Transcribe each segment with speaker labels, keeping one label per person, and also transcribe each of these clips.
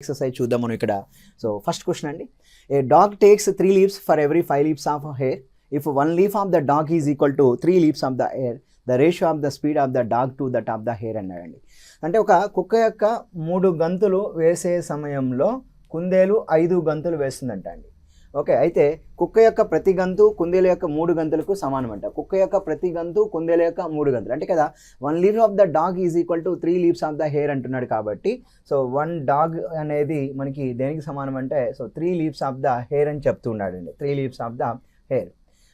Speaker 1: exercise చూద్దాం మనం ఇక్కడ. సో ఫస్ట్ క్వశ్చన్ అండి, a dog takes 3 leaves for every 5 leaves of hare. If 1 leaf of the dog is equal to 3 leaves of the hare, the ratio of the speed of the dog to that of the hare అన్నాడండి. అంటే ఒక కుక్క యొక్క 3 గంతులు వేసే సమయంలో కుందేలు 5 గంతులు వేస్తుందంట అండి. ఓకే, అయితే కుక్క యొక్క ప్రతి గంతు కుందేలు యొక్క 3 గంతులకు సమానం అంట. కుక్క యొక్క ప్రతి గంతు కుందేలు యొక్క 3 గంతులు అంటే కదా 1 leaf of the dog is equal to 3 leaves of the hare అంటున్నాడు. కాబట్టి సో 1 డాగ్ అనేది మనకి దేనికి సమానం అంటే so 3 leaves of the hair అని చెప్తున్నాడు అండి. 3 leaves ఆఫ్ ద హెయిర్.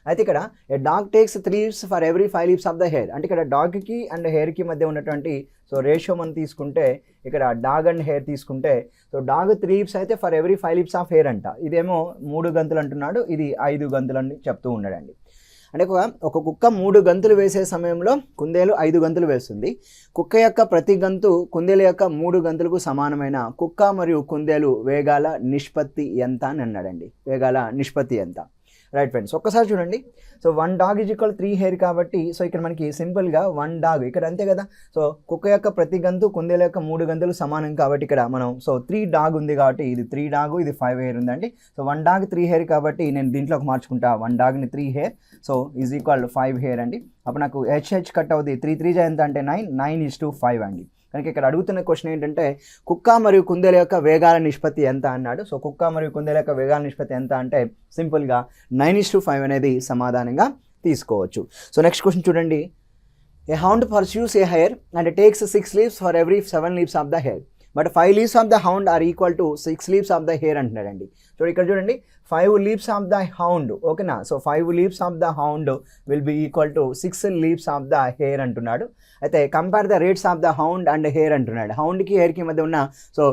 Speaker 1: అయితే ఇక్కడ a dog takes 3 leaves for every 5 leaves of the hare అంటే ఇక్కడ డాగ్కి అండ్ హెయిర్కి మధ్య ఉన్నటువంటి సో రేషియో మనం తీసుకుంటే ఇక్కడ డాగ్ అండ్ హెయిర్ తీసుకుంటే సో డాగ్ 3 leaves అయితే for every 5 leaves of hair అంట. ఇదేమో 3 గంతులు అంటున్నాడు, ఇది 5 గంతులు అని చెప్తూ ఉన్నాడండి. అంటే ఒక కుక్క 3 గంతులు వేసే సమయంలో కుందేలు 5 గంతులు వేస్తుంది. కుక్క యొక్క ప్రతి గంతు కుందేలు యొక్క 3 గంతులకు సమానమైన కుక్క మరియు కుందేలు వేగాల నిష్పత్తి ఎంత అని అన్నాడండి. వేగాల నిష్పత్తి ఎంత? రైట్ ఫ్రెండ్స్, ఒక్కసారి చూడండి. So 1 dog is equal 3 hair కాబట్టి సో ఇక్కడ మనకి సింపుల్గా 1 డాగ్ ఇక్కడ అంతే కదా. సో కుక్క యొక్క ప్రతి గంతు కుందేలు యొక్క 3 గంతులు సమానం కాబట్టి ఇక్కడ మనం సో 3 డాగ్ ఉంది కాబట్టి ఇది 3 డాగ్, ఇది 5 హెయిర్ ఉందండి. సో 1 డాగ్ 3 హెయిర్ కాబట్టి నేను దీంట్లోకి మార్చుకుంటా 1 డాగ్ని 3 hair so is equal 5 hair అండి. అప్పుడు నాకు హెచ్ కట్ అవుతుంది. 3 3 ఎంత అంటే 9, 9:5 అండి. కనుక ఇక్కడ అడుగుతున్న క్వశ్చన్ ఏంటంటే కుక్క మరియు కుందేలు యొక్క వేగాల నిష్పత్తి ఎంత అన్నాడు. సో కుక్క మరియు కుందేలు యొక్క వేగాల నిష్పత్తి ఎంత అంటే సింపుల్గా 9:5 అనేది సమాధానంగా తీసుకోవచ్చు. సో నెక్స్ట్ క్వశ్చన్ చూడండి, a hound pursues a hare and takes 6 leaves for every 7 leaves of the hare, but 5 leaves of the hound are equal to 6 leaves of the hare అంటున్నాడండి. సో ఇక్కడ చూడండి 5 leaves ఆఫ్ ద హౌండ్, ఓకేనా. So 5 leaves of the hound will be equal to 6 leaves of the hare అంటున్నాడు. అయితే compare the rates of the hound and hare అంటున్నాడు. హౌండ్కి హెయిర్కి మధ్య ఉన్న సో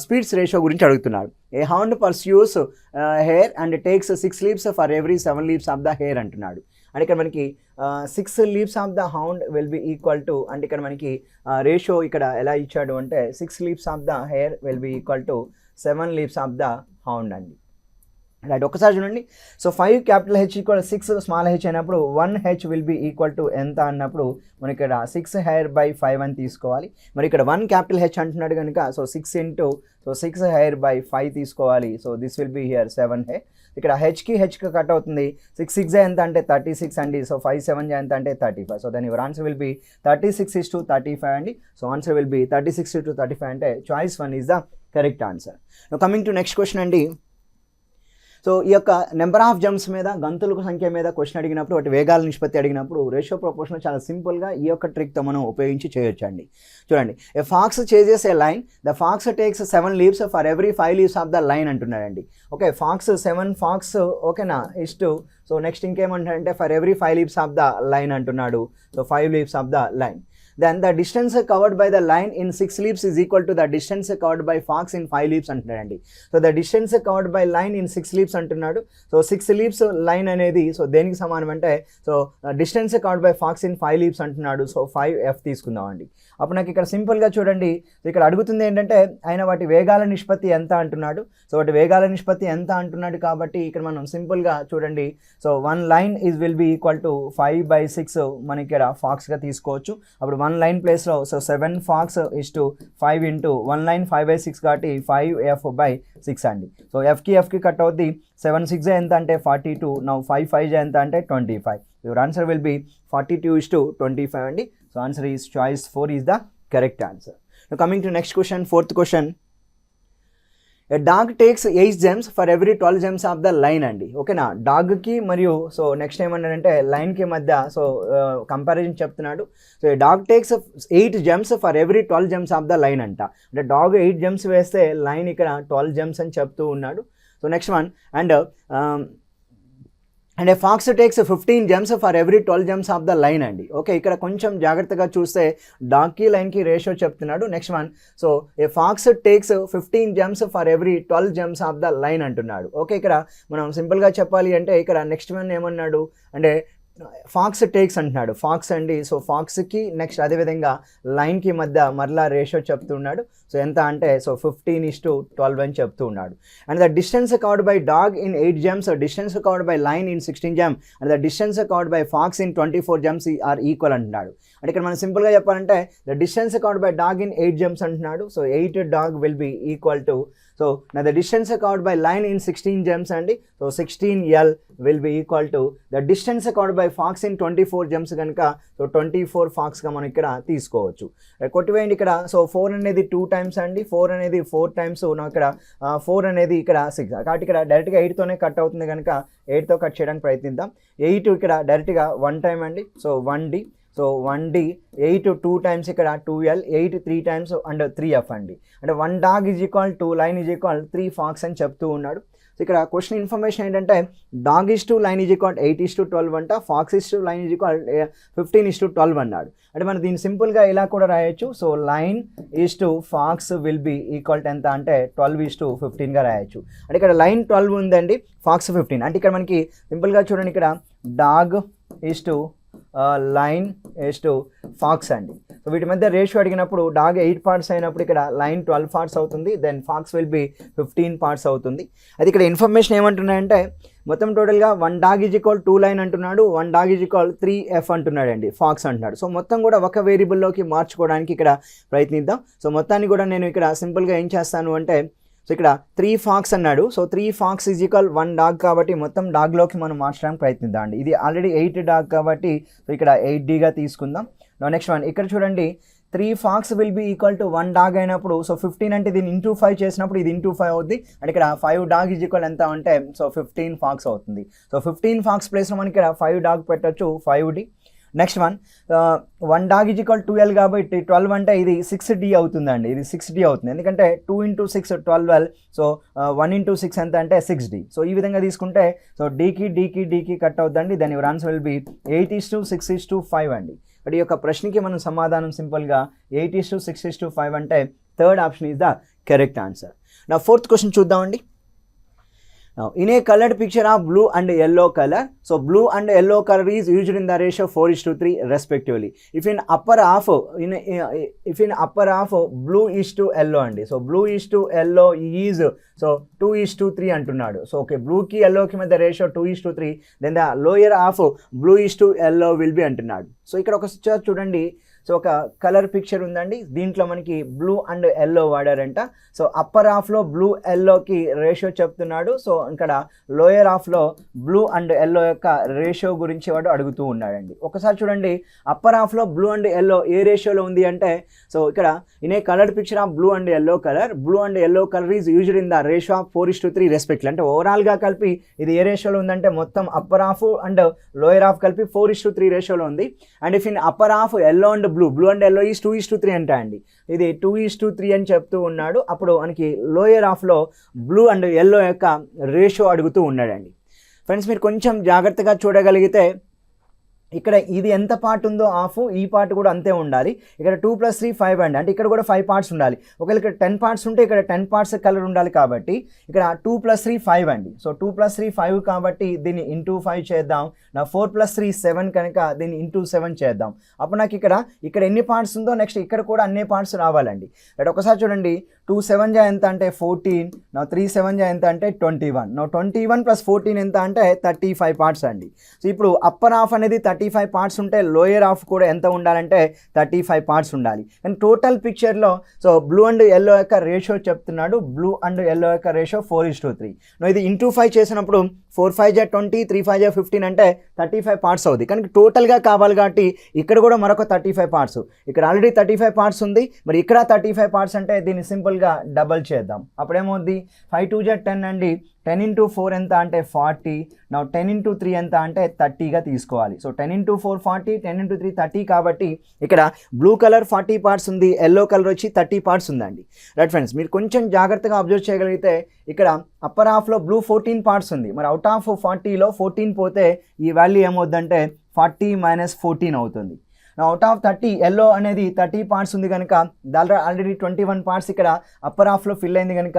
Speaker 1: స్పీడ్స్ రేషియో గురించి అడుగుతున్నాడు. A hound pursues hare and takes 6 leaves for every 7 leaves of the hare అంటున్నాడు. అంటే ఇక్కడ మనకి 6 leaves of the hound will be equal to అంటే ఇక్కడ మనకి రేషియో ఇక్కడ ఎలా ఇచ్చాడు అంటే 6 leaves of the hair will be equal to 7 leaves of the hound అండి. రైట్, ఒకసారి చూడండి. So 5 capital H equal 6 small H అయినప్పుడు 1 H will be equal to ఎంత అన్నప్పుడు మనకి ఇక్కడ 6 హెయిర్ బై 5 అని తీసుకోవాలి. మరి ఇక్కడ 1 క్యాపిటల్ హెచ్ అంటున్నాడు కనుక so 6 into so 6 hair by 5 తీసుకోవాలి. So this will be here 7 hair. ఇక్కడ హెచ్కి కట్ అవుతుంది. 6 6 ఎంత అంటే 36 అండి. సో 5 7 ఎంత అంటే 35. సో దాని యువర్ ఆన్సర్ విల్ బి 36:35 అండి. సో ఆన్సర్ విల్ బి 36:35 అంటే choice 1 is the correct answer. Coming to next question అండి. సో ఈ యొక్క నెంబర్ ఆఫ్ జంప్స్ మీద గంతుల సంఖ్య మీద క్వశ్చన్ అడిగినప్పుడు వాటి వేగాల నిష్పత్తి అడిగినప్పుడు రేషియో ప్రపోర్షన్ చాలా సింపుల్గా ఈ యొక్క ట్రిక్తో మనం ఉపయోగించి చేయొచ్చు అండి. చూడండి, a fox chases a lion, the fox takes 7 leaves for every 5 leaves of the lion అంటున్నాడండి. ఓకే, ఫాక్స్ 7 ఫాక్స్ ఓకేనా ఇస్టు సో నెక్స్ట్ ఇంకేమంటాడంటే for every 5 leaves of the line అంటున్నాడు. So 5 leaves of the lion. Then the distance covered by the line in 6 leaves is equal to the distance covered by fox in 5 leaves అంటున్నాడండి. So the distance covered by lion in 6 leaves అంటున్నాడు. So 6 leaves lion అనేది సో దేనికి సమానం అంటే so distance covered by fox in 5 leaves అంటున్నాడు. So 5f తీసుకుందామండి. అప్పుడు నాకు ఇక్కడ సింపుల్గా చూడండి, ఇక్కడ అడుగుతుంది ఏంటంటే ఆయన వాటి వేగాల నిష్పత్తి ఎంత అంటున్నాడు. సో వాటి వేగాల నిష్పత్తి ఎంత అంటున్నాడు కాబట్టి ఇక్కడ మనం సింపుల్గా చూడండి. So 1 line will be equal to 5/6 మనకి ఇక్కడ ఫాక్స్గా తీసుకోవచ్చు. అప్పుడు 1 లైన్ ప్లేస్లో so 7 fox is to 5 into 1 line 5/6 కాబట్టి 5f/6 అండి. సో ఎఫ్కి కట్ అవుద్ది. 7 6 ఎంత అంటే 42. నౌ 5 5 ఎంత అంటే 25. యువర్ ఆన్సర్ విల్ బి 42:25 అండి. So answer is choice 4 is the correct answer. Coming to next question, 4th question. A dog takes 8 gems for every 12 gems of the line అండి. ఓకేనా, డాగ్కి మరియు so next ఏమన్నాడంటే లైన్కి మధ్య so comparison చెప్తున్నాడు. So dog takes 8 gems for every 12 gems of the line అంట. అంటే dog 8 gems వేస్తే లైన్ ఇక్కడ 12 gems అని చెప్తూ ఉన్నాడు. So next one and a fox takes 15 gems for every 12 gems of the line అండి. ఓకే, ఇక్కడ కొంచెం జాగ్రత్తగా చూస్తే డాగ్కి లైన్కి రేషియో చెప్తున్నాడు. Next one so a fox takes 15 gems for every 12 gems of the line అంటున్నాడు. ఓకే, ఇక్కడ మనం సింపుల్గా చెప్పాలి అంటే ఇక్కడ నెక్స్ట్ వన్ ఏమన్నాడు అంటే ఫాక్స్ టేక్స్ అంటున్నాడు. ఫాక్స్ అండి. సో ఫాక్స్కి నెక్స్ట్ అదేవిధంగా లైన్కి మధ్య మరలా రేషియో చెప్తున్నాడు. సో ఎంత అంటే సో 15:12 అని చెప్తూ ఉన్నాడు. And the distance covered by dog in 8 gems, distance covered by lion in 16 gems, and the distance covered by fox in 24 gems are equal అంటున్నాడు. అంటే ఇక్కడ మనం సింపుల్గా చెప్పాలంటే the distance covered by dog in 8 jumps అంటున్నాడు. So 8 dog will be equal to, so నా the distance covered by lion in 16 jumps అండి. So 16L will be equal to the distance covered by fox in 24 jumps కనుక so 24 ఫాక్స్గా మనం ఇక్కడ తీసుకోవచ్చు. కొట్టివేయండి ఇక్కడ. So 4 అనేది 2 టైమ్స్ అండి, 4 అనేది 4 టైమ్స్, నాకు ఇక్కడ 4 అనేది ఇక్కడ 6 కాబట్టి ఇక్కడ డైరెక్ట్గా 8తోనే కట్ అవుతుంది కనుక 8తో కట్ చేయడానికి ప్రయత్నిద్దాం. 8 ఇక్కడ డైరెక్ట్గా 1 టైం అండి, so 1D, so 1D, 8 2 times ఇక్కడ 2L, 8 3 టైమ్స్ అండ్ 3F అండి. అంటే 1 dog is equal to line is equal 3 fox అని చెప్తూ ఉన్నాడు. సో ఇక్కడ క్వశ్చన్ ఇన్ఫర్మేషన్ ఏంటంటే dog is to line is equal 8:12 అంట, fox is to line is equal 15:12 అన్నాడు. అంటే మనం దీన్ని సింపుల్గా ఇలా కూడా రాయొచ్చు. So line is to fox will be equal to ఎంత అంటే 12:15గా రాయొచ్చు. అంటే ఇక్కడ లైన్ 12 ఉందండి, ఫాక్స్ 15. అంటే ఇక్కడ మనకి సింపుల్గా చూడండి, ఇక్కడ dog is to line is to fox అండి. సో వీటి మధ్య రేషియో అడిగినప్పుడు డాగ్ 8 పార్ట్స్ అయినప్పుడు ఇక్కడ లైన్ 12 పార్ట్స్ అవుతుంది, then fox will be 15 parts అవుతుంది. అది ఇక్కడ ఇన్ఫర్మేషన్ ఏమంటున్నాయంటే మొత్తం టోటల్గా 1 డాగ్ ఈజ్ ఈక్వల్ 2 లైన్ అంటున్నాడు, 1 డాగ్ ఈజ్ ఈక్వల్ 3F అంటున్నాడు అండి, ఫాక్స్ అంటున్నాడు. సో మొత్తం కూడా ఒక వేరియబుల్లోకి మార్చుకోవడానికి ఇక్కడ ప్రయత్నిద్దాం. సో మొత్తాన్ని కూడా నేను ఇక్కడ సింపుల్గా ఏం చేస్తాను అంటే, సో ఇక్కడ 3 ఫాక్స్ అన్నాడు. So 3 fox is equal 1 dog కాబట్టి మొత్తం డాగ్లోకి మనం మార్చడానికి ప్రయత్నిద్దాం అండి. ఇది ఆల్రెడీ 8 డాగ్ కాబట్టి సో ఇక్కడ 8Dగా తీసుకుందాం. నెక్స్ట్ వన్ ఇక్కడ చూడండి, 3 fox will be equal to 1 dog అయినప్పుడు సో 15 అంటే దీన్ని ఇంటూ 5 చేసినప్పుడు ఇది ఇంటూ 5 అవుద్ది. అంటే ఇక్కడ 5 డాగ్ ఈజ్ ఈక్వల్ ఎంత అంటే సో 15 ఫాక్స్ అవుతుంది. సో 15 ఫాక్స్ ప్లేస్లో మనకి ఇక్కడ 5 డాగ్ పెట్టచ్చు, 5D. Next one 1 dog is equal 2L కాబట్టి 12 అంటే ఇది 6D అవుతుందండి, ఇది 6D అవుతుంది. ఎందుకంటే 2 × 6 12L, సో 1 × 6 ఎంత అంటే 6D. సో ఈ విధంగా తీసుకుంటే సో డీకి కట్ అవుతుందండి. దాని యువర్ ఆన్సర్ విల్ బి 8:6:5 అండి. బట్ ఈ యొక్క ప్రశ్నకి మనం సమాధానం సింపుల్గా 8:6:5 అంటే third option is the correct answer. నా ఫోర్త్ క్వశ్చన్ చూద్దామండి. Now, in a colored picture of blue and yellow color, so blue and yellow color is used in the ratio 4:3 respectively. If in upper half blue is to yellow అండి, so blue is to yellow is so 2:3 అంటున్నాడు. So okay, బ్లూకి ఎల్లోకి మధ్య ratio 2:3, then the lower half blue is to yellow will be అంటున్నాడు. So ఇక్కడ ఒక చూడండి, so ఒక కలర్ పిక్చర్ ఉందండి, దీంట్లో మనకి బ్లూ అండ్ ఎల్లో వాడారంట. సో అప్పర్ హాఫ్లో బ్లూ ఎల్లోకి రేషియో చెప్తున్నాడు. సో ఇక్కడ లోయర్ హాఫ్లో బ్లూ అండ్ ఎల్లో యొక్క రేషియో గురించి వాడు అడుగుతూ ఉన్నాడండి. ఒకసారి చూడండి, అప్పర్ హాఫ్లో బ్లూ అండ్ ఎల్లో ఏ రేషియోలో ఉంది అంటే, సో ఇక్కడ in a coloured picture of blue and yellow colour is used in the ratio of 4:3 రెస్పెక్ట్లీ. అంటే ఓవరాల్గా కలిపి ఇది ఏ రేషియోలో ఉందంటే మొత్తం upper half and lower half కలిపి 4:3 రేషియోలో ఉంది. And if in upper half yellow and blue and yellow is 2:3 అంట అండి, ఇది 2:3 అని చెప్తూ ఉన్నాడు. అప్పుడు మనకి లోయర్ హాఫ్లో బ్లూ అండ్ ఎల్లో యొక్క రేషియో అడుగుతూ ఉన్నాడండి. ఫ్రెండ్స్ మీరు కొంచెం జాగ్రత్తగా చూడగలిగితే ఇక్కడ ఇది ఎంత పార్ట్ ఉందో హాఫ్, ఈ పార్ట్ కూడా అంతే ఉండాలి. ఇక్కడ 2 + 3 5 అండి, అంటే ఇక్కడ కూడా 5 పార్ట్స్ ఉండాలి. ఒకవేళ ఇక్కడ 10 పార్ట్స్ ఉంటే ఇక్కడ 10 పార్ట్స్ కలర్ ఉండాలి కాబట్టి ఇక్కడ 2 + 3 5 అండి. సో 2 + 3 5 కాబట్టి దీన్ని ఇంటూ 5 చేద్దాం. నా 4 + 3 7 కనుక దీన్ని ఇంటూ 7 చేద్దాం. అప్పుడు నాకు ఇక్కడ ఎన్ని పార్ట్స్ ఉందో నెక్స్ట్ ఇక్కడ కూడా అన్ని పార్ట్స్ రావాలండి. అంటే ఒకసారి చూడండి, 2 7 జా ఎంత అంటే 14, నా 3 7 జా ఎంత అంటే 21, నా 21 + 14 ఎంత అంటే 35 పార్ట్స్ అండి. సో ఇప్పుడు అప్పర్ హాఫ్ అనేది 35 పార్ట్స్ ఉంటే లోయర్ హాఫ్ కూడా ఎంత ఉండాలంటే 35 పార్ట్స్ ఉండాలి. అండ్ టోటల్ పిక్చర్లో సో బ్లూ అండ్ ఎల్లో యొక్క రేషియో చెప్తున్నాడు, బ్లూ అండ్ ఎల్లో యొక్క రేషియో 4:3. ఇది ఇంటూ 5 చేసినప్పుడు 4 5 జా 20, 3 5 జా 15 అంటే 35 పార్ట్స్ అవుతుంది. కానీ టోటల్గా కావాలి కాబట్టి ఇక్కడ కూడా మరొక 35 పార్ట్స్, ఇక్కడ ఆల్రెడీ 35 పార్ట్స్ ఉంది, మరి ఇక్కడ 35 పార్ట్స్ అంటే దీన్ని సింపుల్గా డబల్ చేద్దాం. అప్పుడేమవుద్ది 5 2 జా 10 అండి, 10 × 4 ఎంత అంటే 40, నా 10 × 3 ఎంత అంటే 30గా తీసుకోవాలి. సో 10 × 4 40, 10 × 3 30 కాబట్టి ఇక్కడ బ్లూ కలర్ 40 పార్ట్స్ ఉంది, ఎల్లో కలర్ వచ్చి 30 పార్ట్స్ ఉందండి. రైట్ ఫ్రెండ్స్, మీరు కొంచెం జాగ్రత్తగా అబ్జర్వ్ చేయగలిగితే ఇక్కడ అప్పర్ హాఫ్లో బ్లూ 14 పార్ట్స్ ఉంది, మరి అవుట్ ఆఫ్ 40లో 14 పోతే ఈ వాల్యూ ఏమవుద్దంటే 40 - 14 అవుతుంది. అవుట్ ఆఫ్ 30 ఎల్లో అనేది 30 పార్ట్స్ ఉంది కనుక దాంట్లో ఆల్రెడీ 21 పార్ట్స్ ఇక్కడ అప్పర్ హాఫ్లో ఫిల్ అయింది కనుక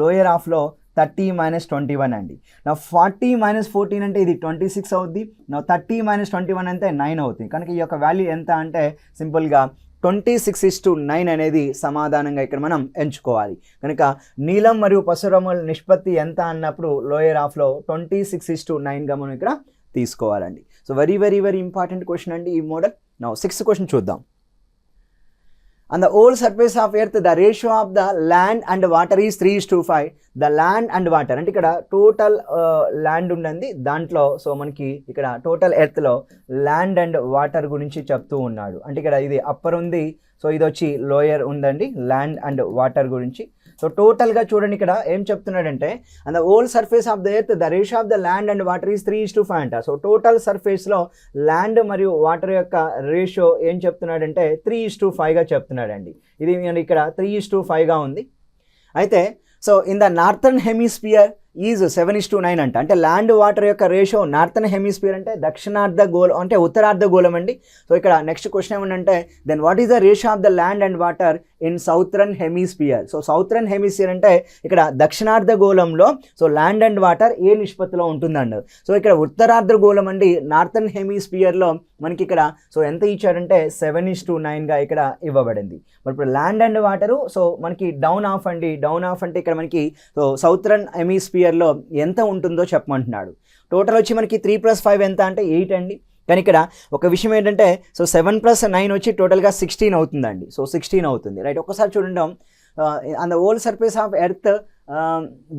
Speaker 1: లోయర్ హాఫ్లో 30 - 21 అండి. నా 40 - 14 అంటే ఇది 26 అవుద్ది, నా 30 - 21 అంటే 9 అవుతుంది. కనుక ఈ యొక్క వాల్యూ ఎంత అంటే సింపుల్గా 26:9 అనేది సమాధానంగా ఇక్కడ మనం ఎంచుకోవాలి. కనుక నీలం మరియు పసుపు రంగుల నిష్పత్తి ఎంత అన్నప్పుడు లోయర్ హాఫ్లో 26:9గా మనం ఇక్కడ తీసుకోవాలండి. సో వెరీ ఇంపార్టెంట్ క్వశ్చన్ అండి ఈ మోడల్. నౌ 6th క్వశ్చన్ చూద్దాం. On the whole surface of earth, the ratio of the land and water is 3:5. The land and water అంటే ఇక్కడ టోటల్ ల్యాండ్ ఉండండి దాంట్లో. సో మనకి ఇక్కడ టోటల్ ఎర్త్లో ల్యాండ్ అండ్ వాటర్ గురించి చెప్తూ ఉన్నాడు. అంటే ఇక్కడ ఇది అప్పర్ ఉంది, సో ఇది వచ్చి లోయర్ ఉందండి, ల్యాండ్ అండ్ వాటర్ గురించి. సో టోటల్గా చూడండి ఇక్కడ ఏం చెప్తున్నాడంటే and the whole surface of the earth the ratio of the land and water is 3:5 అంట. సో టోటల్ సర్ఫేస్లో ల్యాండ్ మరియు వాటర్ యొక్క రేషియో ఏం చెప్తున్నాడంటే 3:5గా చెప్తున్నాడండి. ఇది ఇక్కడ 3:5గా ఉంది. అయితే so in the northern hemisphere is 7:9 అంట. అంటే ల్యాండ్ వాటర్ యొక్క రేషియో నార్థర్న్ హెమిస్ఫియర్ అంటే దక్షిణార్ధ గోళం అంటే ఉత్తరార్ధ గోళం అండి. సో ఇక్కడ నెక్స్ట్ క్వశ్చన్ ఏమంటే then what is the ratio of the land and water in southern hemisphere. So southern hemisphere అంటే ఇక్కడ దక్షిణార్ధ గోళంలో సో ల్యాండ్ అండ్ వాటర్ ఏ నిష్పత్తిలో ఉంటుందండి. సో ఇక్కడ ఉత్తరార్ధ గోళం అండి నార్థర్న్ హెమిస్ఫియర్లో మనకి ఇక్కడ సో ఎంత ఇచ్చారంటే 7:9గా ఇక్కడ ఇవ్వబడింది. మరి ఇప్పుడు ల్యాండ్ అండ్ వాటరు సో మనకి డౌన్ ఆఫ్ అండి. డౌన్ ఆఫ్ అంటే ఇక్కడ మనకి సో సౌత్రన్ హెమిస్ఫియర్లో ఎంత ఉంటుందో చెప్పమంటున్నాడు. టోటల్ వచ్చి మనకి 3+5 ఎంత అంటే 8 అండి. కానీ ఇక్కడ ఒక విషయం ఏంటంటే సో 7+9 వచ్చి టోటల్గా 16 అవుతుందండి. సో 16 అవుతుంది, రైట్. ఒక్కసారి చూడండి on the whole surface of earth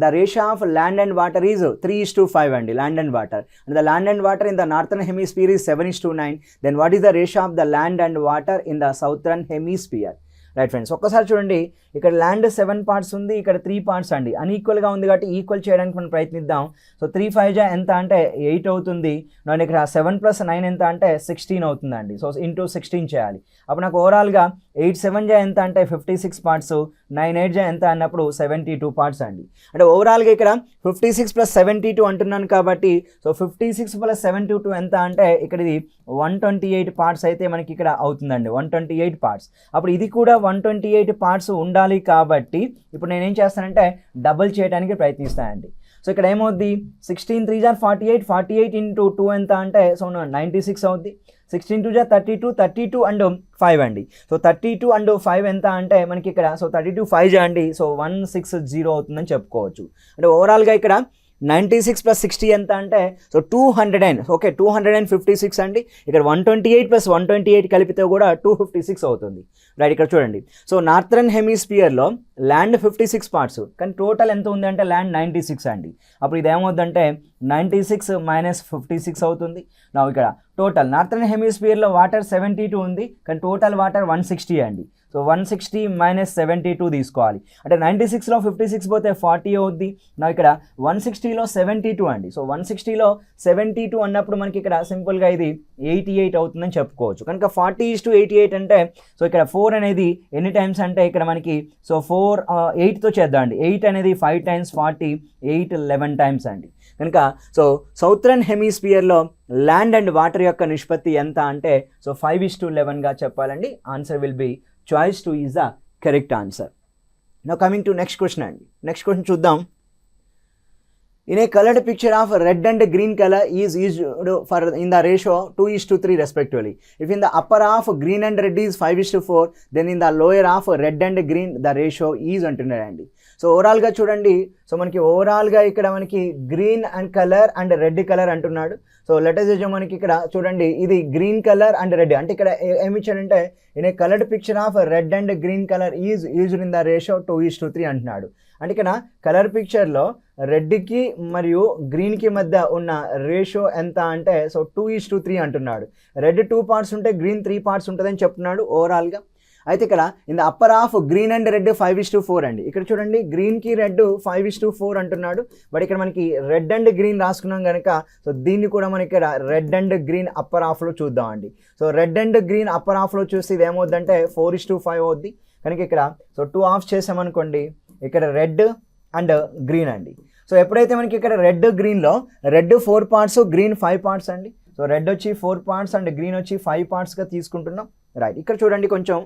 Speaker 1: the ratio of land and water is 3:5 అండి, land and water. And the land and water in the northern hemisphere is 7:9. Then what is the ratio of the land and water in the southern hemisphere? Right friends, ఒక్కసారి చూడండి ఇక్కడ land 7 parts ఉంది, ఇక్కడ 3 parts అండి. అన్ఈక్వల్గా ఉంది కాబట్టి equal చేయడానికి మనం ప్రయత్నిద్దాం. సో 3×5 ఎంత అంటే 8 అవుతుంది. నేను ఇక్కడ 7+9 ఎంత అంటే 16 అవుతుందండి. సో ఇంటూ 16 చేయాలి. అప్పుడు నాకు ఓవరాల్గా 8×7 ఎంత అంటే 56 పార్ట్స్, 9×8 ఎంత అన్నప్పుడు 72 పార్ట్స్ అండి. అంటే ఓవరాల్గా ఇక్కడ 56+72 అంటున్నాను కాబట్టి సో 56+72 ఎంత అంటే ఇక్కడ ఇది 128 పార్ట్స్ అయితే మనకి ఇక్కడ అవుతుందండి, 128 పార్ట్స్. అప్పుడు ఇది కూడా 128 పార్ట్స్ ఉండాలి కాబట్టి ఇప్పుడు నేనేం చేస్తానంటే డబుల్ చేయడానికి ప్రయత్నిస్తానండి. సో ఇక్కడ ఏమవుద్ది 16 3 × 48, 48 × 2 ఎంత అంటే సో 96 అవుద్ది. 16 2 × 32, 32 అండ్ 5 అండి. సో 32 అండ్ 5 ఎంత అంటే మనకి ఇక్కడ సో 32 5 అండి. సో 160 అవుతుందని చెప్పుకోవచ్చు. అంటే ఓవరాల్గా ఇక్కడ 96+60 ఎంత అంటే సో 200 ఓకే 256 అండి. ఇక్కడ 128+128 కలిపితే కూడా 256 అవుతుంది, రైట్. ఇక్కడ చూడండి సో నార్థరన్ హెమిస్ఫియర్లో ల్యాండ్ 56 పార్ట్స్, కానీ టోటల్ ఎంత ఉంది అంటే ల్యాండ్ 96 అండి. అప్పుడు ఇది ఏమవుతుందంటే 96 - 56 అవుతుంది. నా ఇక్కడ టోటల్ నార్థరన్ హెమిస్ఫియర్లో వాటర్ 72 ఉంది, కానీ టోటల్ వాటర్ 160 అండి. సో 160 - 72 తీసుకోవాలి. అంటే 96లో 56 పోతే 40 అవుద్ది. నా ఇక్కడ 160లో 72 అండి. సో 160లో 72 అన్నప్పుడు మనకి ఇక్కడ సింపుల్గా ఇది 88 అవుతుందని చెప్పుకోవచ్చు. కనుక 40:88 అంటే సో ఇక్కడ 4 అనేది ఎన్ని టైమ్స్ అంటే ఇక్కడ మనకి సో 8తో చేద్దాం అండి. 8 అనేది 5 × 40, 8 11 టైమ్స్ అండి. కనుక సో సౌత్రన్ హెమిస్ఫియర్లో ల్యాండ్ అండ్ వాటర్ యొక్క నిష్పత్తి ఎంత అంటే సో 5:11గా చెప్పాలండి. Answer will be choice 2 is the correct answer. Now coming to next question అండి. నెక్స్ట్ క్వశ్చన్ చూద్దాం. In a colored picture of red and green color is used for in the ratio 2:3 respectively. If in the upper half green and red is 5:4, then in the lower half red and green the ratio is అంటున్నాడండి. So ఓవరాల్గా చూడండి so మనకి ఓవరాల్గా ఇక్కడ మనకి green and colour and red colour అంటున్నాడు. So letters మనకి ఇక్కడ చూడండి ఇది గ్రీన్ కలర్ అండ్ రెడ్ అంటే ఇక్కడ ఏమి ఇచ్చాడంటే in a coloured picture of red and green colour is used in the ratio 2:3 అంటున్నాడు. అంటే ఇక్కడ కలర్ పిక్చర్లో రెడ్కి మరియు గ్రీన్కి మధ్య ఉన్న రేషియో ఎంత అంటే సో 2:3 అంటున్నాడు. రెడ్ 2 పార్ట్స్ ఉంటే గ్రీన్ 3 పార్ట్స్ ఉంటుందని చెప్తున్నాడు ఓవరాల్గా. అయితే ఇక్కడ in the upper half green and red 5:4 అండి. ఇక్కడ చూడండి గ్రీన్కి రెడ్ 5:4 అంటున్నాడు. బట్ ఇక్కడ మనకి రెడ్ అండ్ గ్రీన్ రాసుకున్నాం కనుక సో దీన్ని కూడా మనకి ఇక్కడ రెడ్ అండ్ గ్రీన్ అప్పర్ హాఫ్లో చూద్దాం అండి. So red and green upper హాఫ్లో చూస్తే ఇది ఏమవుద్దంటే 4:5 అవుద్ది. కనుక ఇక్కడ సో 2 హాఫ్స్ చేసామనుకోండి ఇక్కడ రెడ్ అండ్ గ్రీన్ అండి. సో ఎప్పుడైతే మనకి ఇక్కడ రెడ్ గ్రీన్లో రెడ్ 4 పార్ట్స్ గ్రీన్ 5 పార్ట్స్ అండి. సో రెడ్ వచ్చి 4 పార్ట్స్ అండ్ గ్రీన్ వచ్చి 5 పార్ట్స్గా తీసుకుంటున్నాం, రైట్. ఇక్కడ చూడండి కొంచెం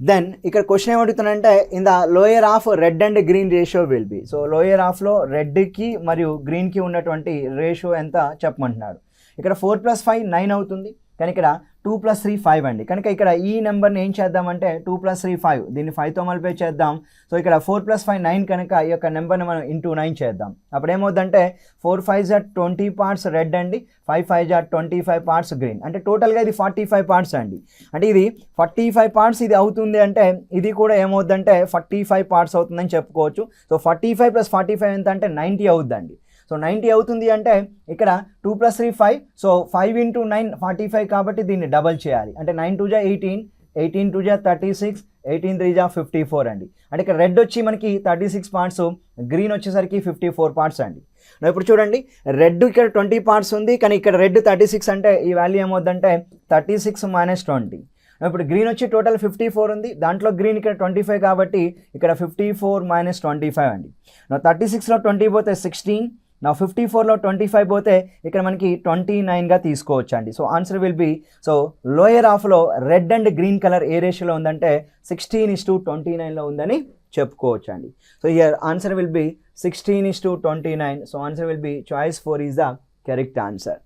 Speaker 1: దెన్ ఇక్కడ క్వశ్చన్ ఏమడుగుతున్నానంటే in the lower of red and green ratio will be. So lower ఆఫ్లో రెడ్కి మరియు గ్రీన్కి ఉన్నటువంటి రేషియో ఎంత చెప్పమంటున్నాడు. ఇక్కడ 4+5 9 అవుతుంది. కానీ ఇక్కడ 2 + 3 5 అండి. కనుక ఇక్కడ ఈ నెంబర్ని ఏం చేద్దామంటే 2 + 3 5, దీన్ని 5తో మల్టిప్లై చేద్దాం. సో ఇక్కడ 4 + 5 9 కనుక ఈ యొక్క నెంబర్ని మనం ఇంటూ 9 చేద్దాం. అప్పుడు ఏమవుతుందంటే 4 5 = 20 పార్ట్స్ రెడ్ అండి, 5 5 = 25 పార్ట్స్ గ్రీన్. అంటే టోటల్గా ఇది 45 పార్ట్స్ అండి. అంటే ఇది 45 పార్ట్స్ ఇది అవుతుంది అంటే ఇది కూడా ఏమవుతుందంటే 45 పార్ట్స్ అవుతుందని చెప్పుకోవచ్చు. సో 45 + 45 ఎంత అంటే 90 అవుతుందండి. సో 90 అవుతుంది అంటే ఇక్కడ 2 + 3 5, సో 5 × 9 45 కాబట్టి దీన్ని డబల్ చేయాలి. అంటే 9 2 = 18, 18 2 = 36, 18 3 = 54 అండి. అంటే ఇక్కడ రెడ్ వచ్చి మనకి 36 పార్ట్స్, గ్రీన్ వచ్చేసరికి 54 పార్ట్స్ అండి. ఇప్పుడు చూడండి, రెడ్ ఇక్కడ 20 పార్ట్స్ ఉంది, కానీ ఇక్కడ రెడ్ 36 అంటే ఈ వాల్యూ ఏమవుతుందంటే 36 - 20. ఇప్పుడు గ్రీన్ వచ్చి టోటల్ 54 ఉంది, దాంట్లో గ్రీన్ ఇక్కడ 25 కాబట్టి ఇక్కడ 54 - 25 అండి. 36లో 20 పోతే 16, 54లో 25 పోతే ఇక్కడ మనకి 29గా తీసుకోవచ్చు అండి. So answer will be, so lower హాఫ్లో రెడ్ అండ్ గ్రీన్ కలర్ ఏ రేషియోలో ఉందంటే 16:29లో ఉందని చెప్పుకోవచ్చు అండి. So here answer will B 16:29. So answer will B choice 4 is the correct answer.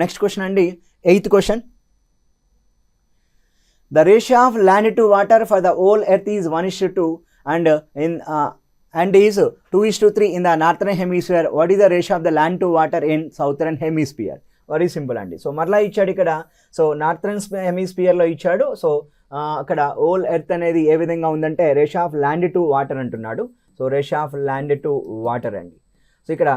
Speaker 1: Next question అండి, 8th question. The ratio of land to water for the whole earth is 1:2 and is 2:3 in the northern hemisphere. What is the ratio of the land to water in southern hemisphere? Very simple అండి. So మరలా ఇచ్చాడు ఇక్కడ, so northern హెమిస్ఫియర్లో ఇచ్చాడు. So అక్కడ whole earth అనేది ఏ విధంగా ఉందంటే ratio of land to water అంటున్నాడు. So ratio of land to water అండి. సో ఇక్కడ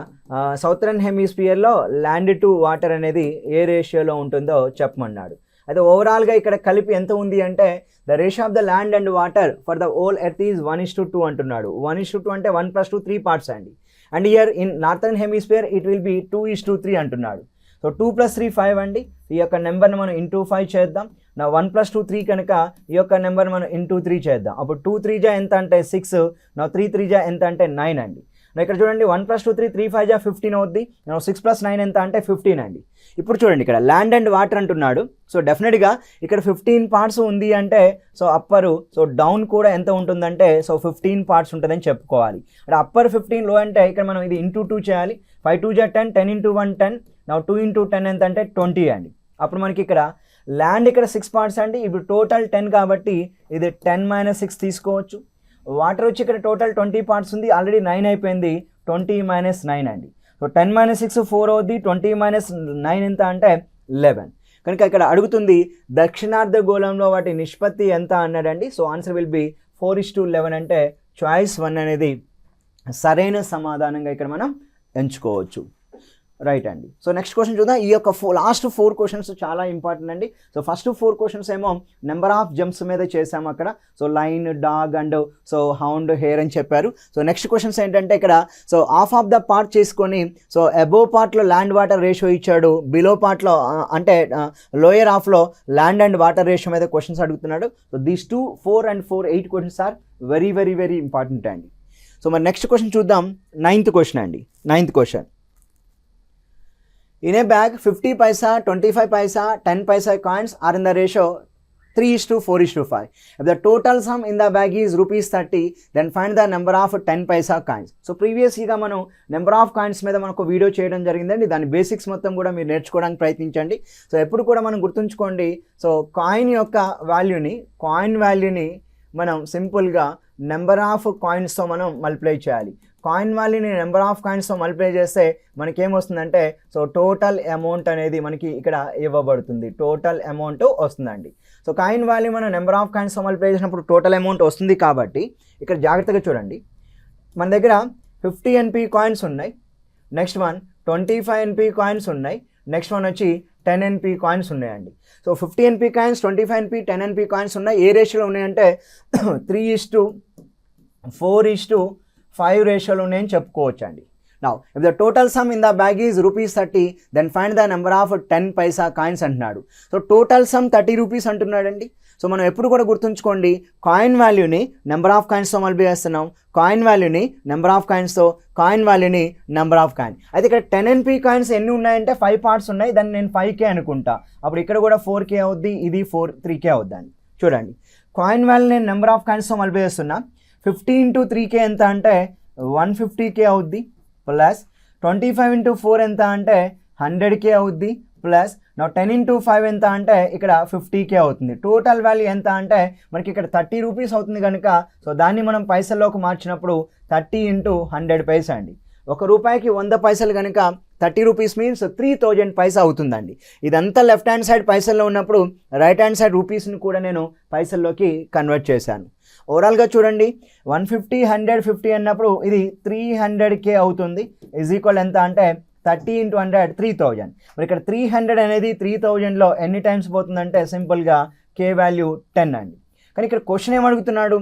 Speaker 1: సౌతరన్ హెమిస్ఫియర్లో ల్యాండ్ టు వాటర్ అనేది ఏ రేషియోలో ఉంటుందో చెప్పమన్నాడు. అయితే ఓవరాల్గా ఇక్కడ కలిపి ఎంత ఉంది అంటే the ratio of the land and water for the whole earth is 1:2 అంటున్నాడు. 1:2 అంటే 1 + 2 3 పార్ట్స్ అండి. And year in northern hemisphere it will be 2:3 అంటున్నాడు. సో 2 + 3 5 అండి. ఈ యొక్క నెంబర్ని మనం ఇంటూ 5 చేద్దాం. 1 + 2 3 కనుక ఈ యొక్క నెంబర్ మనం ఇంటూ 3 చేద్దాం. అప్పుడు 2 3 జా ఎంత అంటే 6, 3 3 జా ఎంత అంటే 9 అండి. ఇక్కడ చూడండి 1 + 2 3, 3 5 జా 15 అవుద్ది. 6 + 9 ఎంత అంటే 15 అండి. ఇప్పుడు చూడండి ఇక్కడ ల్యాండ్ అండ్ వాటర్ అంటున్నాడు. సో డెఫినెట్గా ఇక్కడ 15 పార్ట్స్ ఉంది అంటే సో అప్పరు, సో డౌన్ కూడా ఎంత ఉంటుందంటే సో 15 పార్ట్స్ ఉంటుందని చెప్పుకోవాలి. ఇక్కడ అప్పర్ 15, లో అంటే ఇక్కడ మనం ఇది ఇంటూ 2 చేయాలి. 5 2 జా 10, 10 × 1 10, 2 × 10 ఎంత అంటే 20 అండి. అప్పుడు మనకి ఇక్కడ ల్యాండ్ ఇక్కడ 6 పార్ట్స్ అండి. ఇప్పుడు టోటల్ 10 కాబట్టి ఇది 10 - 6 తీసుకోవచ్చు. వాటర్ వచ్చి ఇక్కడ టోటల్ 20 పార్ట్స్ ఉంది, ఆల్రెడీ 9 అయిపోయింది, 20 - 9 అండి. సో 10 - 6 4 అవుద్ది, 20 - 9 ఎంత అంటే 11. కనుక ఇక్కడ అడుగుతుంది దక్షిణార్ధ గోళంలో వాటి నిష్పత్తి ఎంత అన్నాడండి. సో ఆన్సర్ విల్ బి 4:11 అంటే చాయిస్ 1 అనేది సరైన సమాధానంగా ఇక్కడ మనం ఎంచుకోవచ్చు. రైట్ అండి. సో నెక్స్ట్ క్వశ్చన్ చూద్దాం. ఈ యొక్క లాస్ట్ 4 క్వశ్చన్స్ చాలా ఇంపార్టెంట్ అండి. సో ఫస్ట్ 4 క్వశ్చన్స్ ఏమో నెంబర్ ఆఫ్ జంప్స్ మీద చేసాము అక్కడ. So line, dog and so hound, hare అని చెప్పారు. సో నెక్స్ట్ క్వశ్చన్స్ ఏంటంటే ఇక్కడ so half of the part చేసుకొని సో అబోవ్ పార్ట్లో ల్యాండ్ వాటర్ రేషియో ఇచ్చాడు, బిలో పార్ట్లో అంటే లోయర్ హాఫ్లో ల్యాండ్ అండ్ వాటర్ రేషియో మీద క్వశ్చన్స్ అడుగుతున్నాడు. So these 2 4 and 4 8 questions are very very very important అండి. సో మరి నెక్స్ట్ క్వశ్చన్ చూద్దాం. 9th క్వశ్చన్ అండి. 9th question. In a bag, 50 paisa, 25 paisa, 10 paisa coins are in the ratio 3:4:5. If the total sum in the bag is ₹30, then find the number of 10 paisa coins. So ప్రీవియస్గా మనం number of coins మీద మనకు video చేయడం జరిగిందండి. దాని basics మొత్తం కూడా మీరు నేర్చుకోవడానికి ప్రయత్నించండి. సో ఎప్పుడు కూడా మనం గుర్తుంచుకోండి, సో కాయిన్ యొక్క వాల్యూని మనం సింపుల్గా నెంబర్ ఆఫ్ కాయిన్స్తో మనం మల్టిప్లై చేయాలి. కాయిన్ వాల్యూని నెంబర్ ఆఫ్ కాయిన్స్తో మల్టిప్లై చేస్తే మనకేమొస్తుందంటే సో టోటల్ అమౌంట్ అనేది మనకి ఇక్కడ ఇవ్వబడుతుంది, టోటల్ అమౌంట్ వస్తుందండి. సో కాయిన్ వాల్యూ మనం నెంబర్ ఆఫ్ కాయిన్స్తో మల్టిప్లై చేసినప్పుడు టోటల్ అమౌంట్ వస్తుంది కాబట్టి ఇక్కడ జాగ్రత్తగా చూడండి. మన దగ్గర 50 NP కాయిన్స్ ఉన్నాయి, నెక్స్ట్ వన్ 25 NP కాయిన్స్ ఉన్నాయి, నెక్స్ట్ వన్ వచ్చి 10 NP కాయిన్స్ ఉన్నాయండి. So 50 NP coins, 25 NP, 10 NP coins ఉన్నాయి. ఏ రేషియోలో ఉన్నాయంటే 3:4:5 రేషియోలో ఉన్నాయని చెప్పుకోవచ్చు అండి. Now if the total some in the bag is ₹30, then find the number of 10 paisa coins అంటున్నాడు. సో టోటల్ సమ్ ₹30 అంటున్నాడండి. సో మనం ఎప్పుడు కూడా గుర్తుంచుకోండి, కాయిన్ వాల్యూని నెంబర్ ఆఫ్ కాయిన్స్తో మల్టిప్లై చేస్తున్నాం, కాయిన్ వాల్యూని నెంబర్ ఆఫ్ కాయిన్స్తో, కాయిన్ వాల్యూని నెంబర్ ఆఫ్ కాయిన్. అయితే ఇక్కడ 10 NP కాయిన్స్ ఎన్ని ఉన్నాయంటే 5 పార్ట్స్ ఉన్నాయి, దాన్ని నేను 5K అనుకుంటా. అప్పుడు ఇక్కడ కూడా 4K అవుద్ది, ఇది 3K అవుద్దండి. చూడండి, కాయిన్ వాల్యూ నేను నెంబర్ ఆఫ్ కాయిన్స్తో మల్టిప్లై చేస్తున్నా. 50 × 3K ఎంత అంటే 150K అవుద్ది, ప్లస్ 25 × 4 ఎంత అంటే 100K అవుద్ది, ప్లస్ నా 10 ఇంటూ 5 ఎంత అంటే ఇక్కడ 50K అవుతుంది. టోటల్ వాల్యూ ఎంత అంటే మనకి ఇక్కడ 30 రూపీస్ అవుతుంది కనుక సో దాన్ని మనం పైసల్లోకి మార్చినప్పుడు 30 ఇంటూ 100 పైసా అండి. ₹1కి 100 పైసలు కనుక 30 రూపీస్ మీన్స్ 3000 పైసా అవుతుందండి. ఇదంతా లెఫ్ట్ హ్యాండ్ సైడ్ పైసల్లో ఉన్నప్పుడు రైట్ హ్యాండ్ సైడ్ రూపీస్ని కూడా నేను పైసల్లోకి కన్వర్ట్ చేశాను. ఓవరాల్గా చూడండి 150 100 50 అన్నప్పుడు ఇది 300K అవుతుంది. ఈజ్ ఈక్వల్ ఎంత అంటే 30 ఇంటూ 100 3000. మరి ఇక్కడ 300 అనేది 3000లో ఎన్ని టైమ్స్ పోతుందంటే సింపుల్గా K వాల్యూ 10 అండి. కానీ ఇక్కడ క్వశ్చన్ ఏం అడుగుతున్నాడు,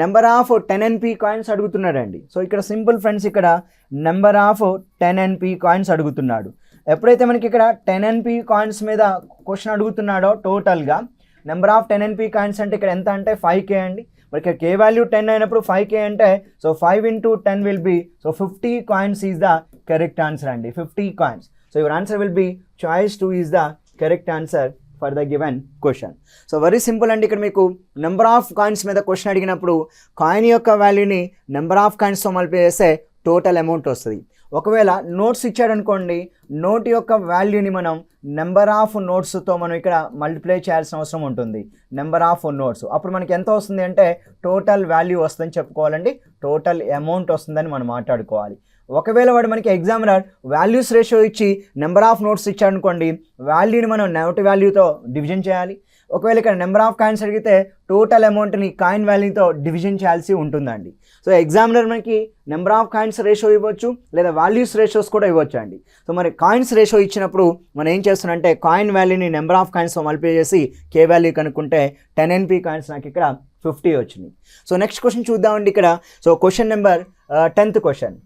Speaker 1: నెంబర్ ఆఫ్ 10 NP కాయిన్స్ అడుగుతున్నాడండి. సో ఇక్కడ సింపుల్ ఫ్రెండ్స్, ఇక్కడ నెంబర్ ఆఫ్ 10 NP కాయిన్స్ అడుగుతున్నాడు. ఎప్పుడైతే మనకి ఇక్కడ 10 NP కాయిన్స్ మీద క్వశ్చన్ అడుగుతున్నాడో టోటల్గా నెంబర్ ఆఫ్ 10 NP కాయిన్స్ అంటే ఇక్కడ ఎంత అంటే 5K అండి. మరి ఇక్కడ K వాల్యూ 10 అయినప్పుడు 5K అంటే so 5 into 10 will be so 50 coins is the correct answer అండి. 50 coins. So your answer will B choice 2 is the correct answer for the given question. So very simple అండి. ఇక్కడ మీకు number of coins మీద question అడిగినప్పుడు coin యొక్క వాల్యూని number of కాయిన్స్తో multiply చేస్తే టోటల్ అమౌంట్ వస్తుంది. ఒకవేళ నోట్స్ ఇచ్చాడనుకోండి, నోట్ యొక్క వాల్యూని మనం నెంబర్ ఆఫ్ నోట్స్తో మనం ఇక్కడ మల్టిప్లై చేయాల్సిన అవసరం ఉంటుంది. నెంబర్ ఆఫ్ నోట్స్ అప్పుడు మనకి ఎంత వస్తుంది అంటే టోటల్ వాల్యూ వస్తుందని చెప్పుకోవాలండి. టోటల్ అమౌంట్ వస్తుందని మనం మాట్లాడుకోవాలి. ఒకవేళ వాడు మనకి ఎగ్జామినర్ వాల్యూస్ రేషియో ఇచ్చి నెంబర్ ఆఫ్ నోట్స్ ఇచ్చాడనుకోండి, వాల్యూని మనం నోట్ వాల్యూతో డివిజన్ చేయాలి. ఒకవేళ ఇక్కడ నెంబర్ ఆఫ్ కాయిన్స్ అడిగితే టోటల్ అమౌంట్ని కాయిన్ వాల్యూతో డివిజన్ చేయాల్సి ఉంటుందండి. సో ఎగ్జామినర్ మనకి నెంబర్ ఆఫ్ కాయిన్స్ రేషియో ఇవ్వచ్చు, లేదా వాల్యూస్ రేషియోస్ కూడా ఇవ్వచ్చు అండి. సో మరి కాయిన్స్ రేషియో ఇచ్చినప్పుడు మనం ఏం చేస్తున్నామంటే కాయిన్ వాల్యూని నెంబర్ ఆఫ్ కాయిన్స్తో మల్టిప్లై చేసి K వాల్యూ కనుక్కుంటే 10 NP కాయిన్స్ నాకు ఇక్కడ 50 వచ్చినాయి. సో నెక్స్ట్ క్వశ్చన్ చూద్దామండి. ఇక్కడ so question number 10th question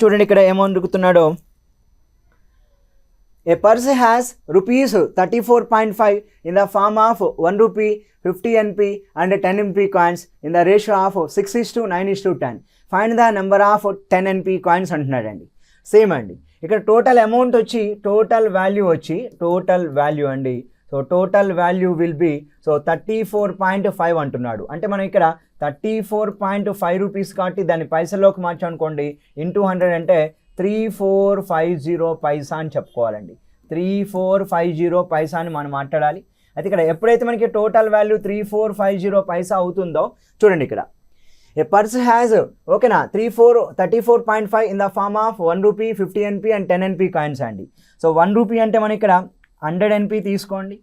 Speaker 1: చూడండి. ఇక్కడ ఏమో అడుగుతున్నాడో, a person has rupees 34.5 in the form of 1 rupee, 50 NP and 10 NP coins in the ratio of 6:9:10. Find the number of 10 NP coins అంటున్నాడండి. Same అండి. ఇక్కడ total amount వచ్చి total value అండి. So total value will be so 34.5 అంటున్నాడు. అంటే మనం ఇక్కడ 34.5 rupees కాబట్టి దాన్ని పైసల్లోకి మార్చామనుకోండి, ఇంటూ 100 అంటే 3450 పైసా అని చెప్పుకోవాలండి. 3450 పైసా అని మనం మాట్లాడాలి. అయితే ఇక్కడ ఎప్పుడైతే మనకి టోటల్ వాల్యూ 3450 పైసా అవుతుందో చూడండి, ఇక్కడ ఏ పర్సన్ హ్యాజ్ ఓకేనా 34.5 in the form of 1 rupee, 50 NP and 10 NP coins అండి. సో 1 రూపీ అంటే మనం ఇక్కడ 100 NP తీసుకోండి.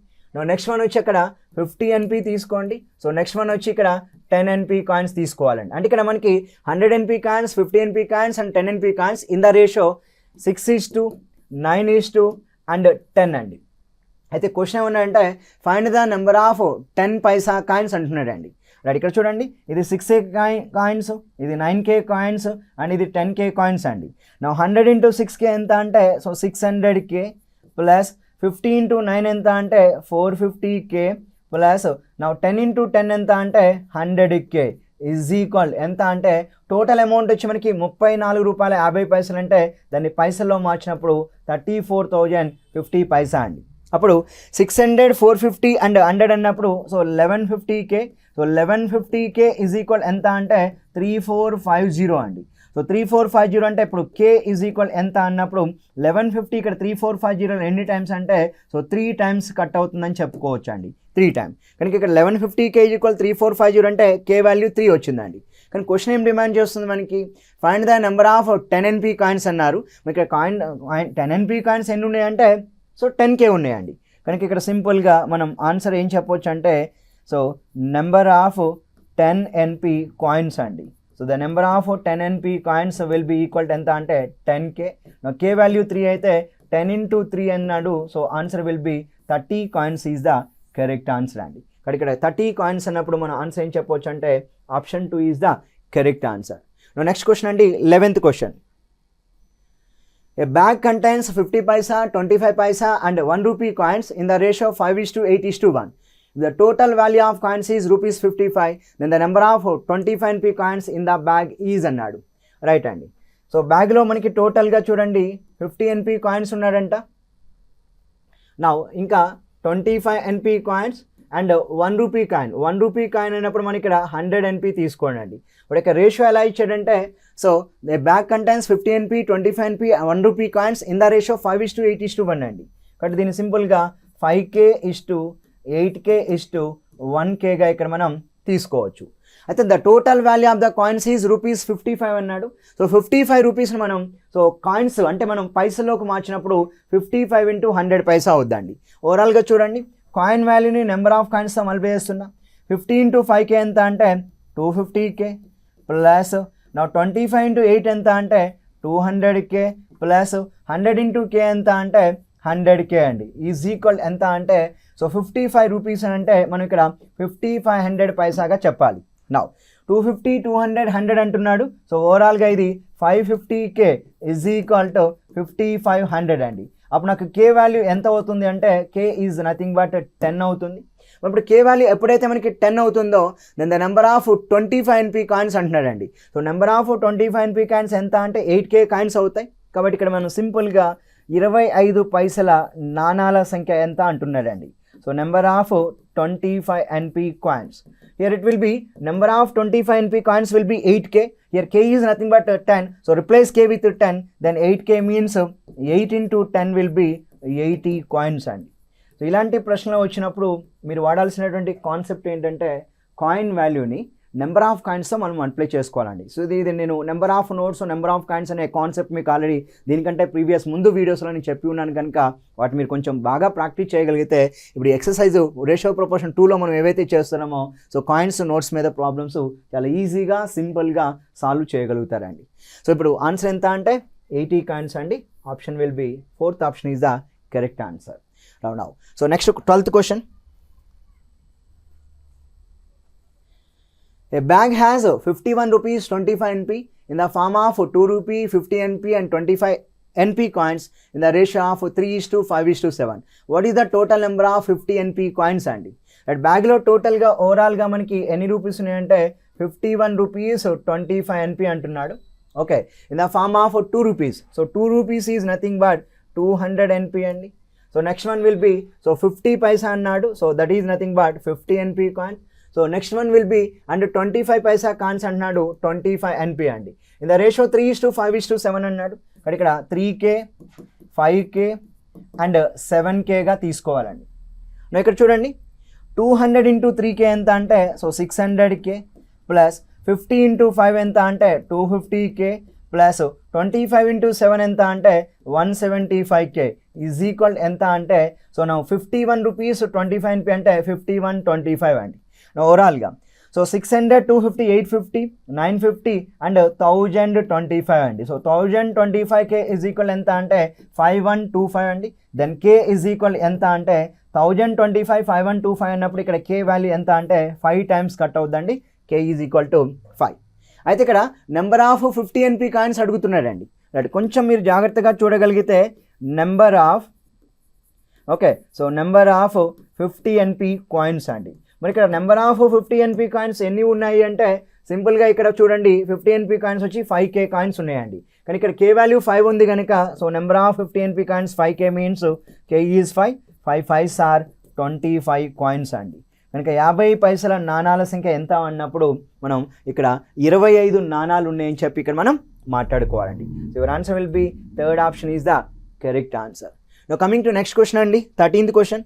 Speaker 1: నెక్స్ట్ వన్ వచ్చి ఇక్కడ 50 NP తీసుకోండి. సో నెక్స్ట్ వన్ వచ్చి ఇక్కడ 10 NP కాయిన్స్ తీసుకోవాలండి. అంటే ఇక్కడ మనకి 100 NP coins, 50 NP coins and 10 NP coins in the ratio 6:9:10 అండి. అయితే క్వశ్చన్ ఏమన్నాడంటే find the number of 10 paisa coins అంటున్నాడండి. రైట్, ఇక్కడ చూడండి, ఇది 6K కాయిన్స్, ఇది 9K కాయిన్స్ అండ్ ఇది 10K కాయిన్స్ అండి. నా 100 ఇంటూ 6K ఎంత అంటే సో 600K ప్లస్ 50 ఇంటూ 9 ఎంత అంటే 450K ప్లస్ నా 10 ఇంటూ 10 ఎంత అంటే 100K ఈజ్ ఈక్వల్ ఎంత అంటే టోటల్ అమౌంట్ వచ్చి మనకి ₹34.50 అంటే దాన్ని పైసల్లో మార్చినప్పుడు 34,050 పైసా అండి. అప్పుడు 600, 450 అండ్ 100 అన్నప్పుడు so 1150K. So 1150K is equal ఎంత అంటే 3450 అండి. సో 3450 అంటే ఇప్పుడు K ఈజ్ ఈక్వల్ ఎంత అన్నప్పుడు 1150 ఇక్కడ 3450 ఎన్ని టైమ్స్ అంటే సో 3 టైమ్స్ కట్ అవుతుందని చెప్పుకోవచ్చు అండి. 3 టైమ్స్ కనుక ఇక్కడ 1150K ఈజ్ ఈక్వల్ 3450 అంటే K వాల్యూ 3 వచ్చిందండి. కానీ క్వశ్చన్ ఏం డిమాండ్ చేస్తుంది మనకి, find the number of 10 NP coins అన్నారు. మనకి కాయిన్ 10 NP కాయిన్స్ ఎన్ని ఉన్నాయంటే సో 10K ఉన్నాయండి. కనుక ఇక్కడ సింపుల్గా మనం ఆన్సర్ ఏం చెప్పవచ్చు అంటే so number of 10 NP coins అండి. So the number of 10 NP coins will be equal to ఎంత అంటే 10K. K వాల్యూ 3 అయితే 10 ఇంటూ 3 అన్నాడు. So answer will B 30 coins is the correct answer అండి. ఇక్కడ 30 కాయిన్స్ అన్నప్పుడు మన ఆన్సర్ ఏం చెప్పవచ్చు అంటే option 2 is the correct answer. Next question అండి, 11th question. A bag contains 50 paisa, 25 paisa and 1 rupee coins in the ratio 5:8:1. The total value of coins is ₹55. Then the number of 25 NP coins in the bag is అన్నాడు. Right అండి. So బ్యాగ్లో మనకి టోటల్గా చూడండి 50 NP coins ఉన్నాడంట. నా ఇంకా 25 NP coins and 1 rupee coin. 1 rupee coin అయినప్పుడు మనకి ఇక్కడ 100 NP తీసుకోండి అండి. ఇప్పుడు ఇక్కడ రేషియో ఎలా ఇచ్చాడంటే so the bag contains 50 NP, 25 NP, 1 rupee coins in the ratio 5:8:1 అండి. కాబట్టి దీన్ని సింపుల్గా 5K is to 8K is to 1Kగా ఇక్కడ మనం తీసుకోవచ్చు. అయితే the total value of the coins is ₹55 అన్నాడు. సో 55 రూపీస్ని మనం సో కాయిన్స్ అంటే మనం పైసల్లోకి మార్చినప్పుడు 55 × 100 పైసా అవుద్దండి. ఓవరాల్గా చూడండి, కాయిన్ వాల్యూని నెంబర్ ఆఫ్ కాయిన్స్తో మల్టిప్లై చేస్తున్నా. 50 × 5K ఎంత అంటే 250K ప్లస్ నా 25 × 8 ఎంత అంటే 200K ప్లస్ 100 × K ఎంత అంటే 100K అండి. ఈజ్ ఈక్వల్ ఎంత అంటే సో 55 రూపీస్ అంటే మనం ఇక్కడ 5500 పైసాగా చెప్పాలి. నౌ 250, 200, 100 అంటున్నాడు. సో ఓవరాల్గా ఇది 550K ఈజ్ ఈక్వల్ టు 5500 అండి. అప్పుడు నాకు K వాల్యూ ఎంత అవుతుంది అంటే K ఈజ్ నథింగ్ బట్ 10 అవుతుంది. ఇప్పుడు K వాల్యూ ఎప్పుడైతే మనకి 10 అవుతుందో then the number of 25 NP coins అంటున్నాడండి. So number of 25 NP coins ఎంత అంటే 8K కాయిన్స్ అవుతాయి. కాబట్టి ఇక్కడ మనం సింపుల్గా 25 పైసల నాణాల సంఖ్య ఎంత అంటున్నాడండి. So number of 25 NP coins. Here it will be number of 25 NP coins will be 8K. Here K is nothing but 10. So replace K with 10. Then 8K means 8 × 10 will be 80 coins అండి. So ఇలాంటి ప్రశ్నలు వచ్చినప్పుడు మీరు వాడాల్సినటువంటి concept ఏంటంటే coin వాల్యూని number of కాయిన్స్తో మనం multiply చేసుకోవాలండి. So ఇది నేను number of notes number of coins అనే కాన్సెప్ట్ మీకు ఆల్రెడీ దీనికంటే ప్రీవియస్ ముందు వీడియోస్లో నేను చెప్పి ఉన్నాను కనుక వాటి మీరు కొంచెం బాగా ప్రాక్టీస్ చేయగలిగితే ఇప్పుడు ఎక్సర్సైజ్ రేషియో ప్రపోర్షన్ 2లో మనం ఏవైతే చేస్తున్నామో సో కాయిన్స్ నోట్స్ మీద ప్రాబ్లమ్స్ చాలా ఈజీగా సింపుల్గా సాల్వ్ చేయగలుగుతారండి. సో ఇప్పుడు ఆన్సర్ ఎంత అంటే 80 కాయిన్స్ అండి. Option will be 4th option is the correct answer. Now so next 12th question. A bag has 51 rupees 25 NP in the form of 2 rupee 50 NP and 25 NP coins in the ratio of 3:5:7. What is the total number of 50 NP coins అండి? At బ్యాగ్లో టోటల్గా ఓవరాల్గా మనకి ఎన్ని rupees ఉన్నాయంటే 51 rupees 25 NP అంటున్నాడు. Okay, in the form of 2 rupees. So 2 rupees is nothing but 200 NP అండి. So next one will be so 50 పైసా అన్నాడు. So that is nothing but 50 NP coin. So next one will be and 25 పైసా coins అంటున్నాడు 25 NP అండి. In the ratio 3:5:7 అన్నాడు. ఇక్కడ 3K 5K and 7Kగా తీసుకోవాలండి. ఇక్కడ చూడండి 200 × 3K ఎంత అంటే సో 600K ప్లస్ 50 × 5 ఎంత అంటే 250K ప్లస్ 25 × 7 ఎంత అంటే 175K ఈజ్ ఈక్వల్ ఎంత అంటే సో నా 51 రూపీస్ 25 NP అంటే 5125 అండి. ఓవరాల్గా సో 600, 250, 850, 950 అండ్ 1025 అండి. సో 1025K ఈజ్ ఈక్వల్ ఎంత అంటే 5125 అండి. దెన్ K ఈజ్ ఈక్వల్ ఎంత అంటే 1025 5125 అన్నప్పుడు ఇక్కడ K వాల్యూ ఎంత అంటే 5 టైమ్స్ కట్ అవుతుందండి. K is equal to 5. అయితే ఇక్కడ నెంబర్ ఆఫ్ 50 NP కాయిన్స్ అడుగుతున్నాడండి. రైట్, కొంచెం మీరు జాగ్రత్తగా చూడగలిగితే number of okay so number of 50 NP coins అండి. మరి ఇక్కడ నెంబర్ ఆఫ్ 50 NP కాయిన్స్ ఎన్ని ఉన్నాయి అంటే సింపుల్గా ఇక్కడ చూడండి 50 NP కాయిన్స్ వచ్చి 5K కాయిన్స్ ఉన్నాయండి. కానీ ఇక్కడ K వాల్యూ 5 ఉంది కనుక so number of 50 NP coins 5K means K is 5. 5 5s or 25 coins అండి. కనుక 50 పైసల నాణాల సంఖ్య ఎంత అన్నప్పుడు మనం ఇక్కడ 25 నాణాలు ఉన్నాయని చెప్పి ఇక్కడ మనం మాట్లాడుకోవాలండి. So your answer will be 3rd option is the correct answer. Now coming to next question అండి, 13th question.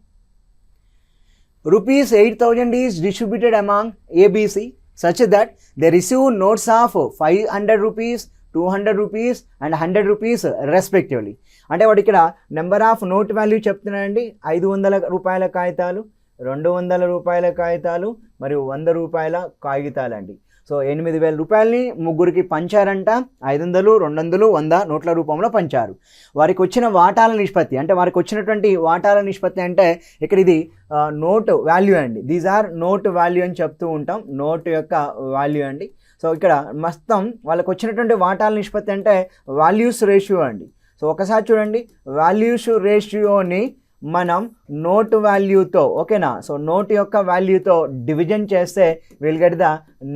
Speaker 1: Rupees 8,000 is distributed among ABC such that they receive notes of 500 rupees, 200 rupees and 100 rupees respectively. అంటే వాడు ఇక్కడ number of note value చెప్తున్నాడండి. 500 రూపాయల కాగితాలు, 200 రూపాయల కాగితాలు మరియు 100 రూపాయల కాగితాలు అండి. సో 8,000 రూపాయలని ముగ్గురికి పంచారంట. 500, 200, 100 నోట్ల రూపంలో పంచారు. వారికి వచ్చిన వాటాల నిష్పత్తి అంటే వారికి వచ్చినటువంటి వాటాల నిష్పత్తి అంటే ఇక్కడ ఇది నోట్ వాల్యూ అండి. దీస్ ఆర్ నోట్ వాల్యూ అని చెప్తూ ఉంటాం, నోట్ యొక్క వాల్యూ అండి. సో ఇక్కడ మొత్తం వాళ్ళకి వచ్చినటువంటి వాటాల నిష్పత్తి అంటే వాల్యూస్ రేషియో అండి. సో ఒకసారి చూడండి, వాల్యూస్ రేషియోని మనం నోట్ వాల్యూతో ఓకేనా సో నోట్ యొక్క వాల్యూతో డివిజన్ చేస్తే will get the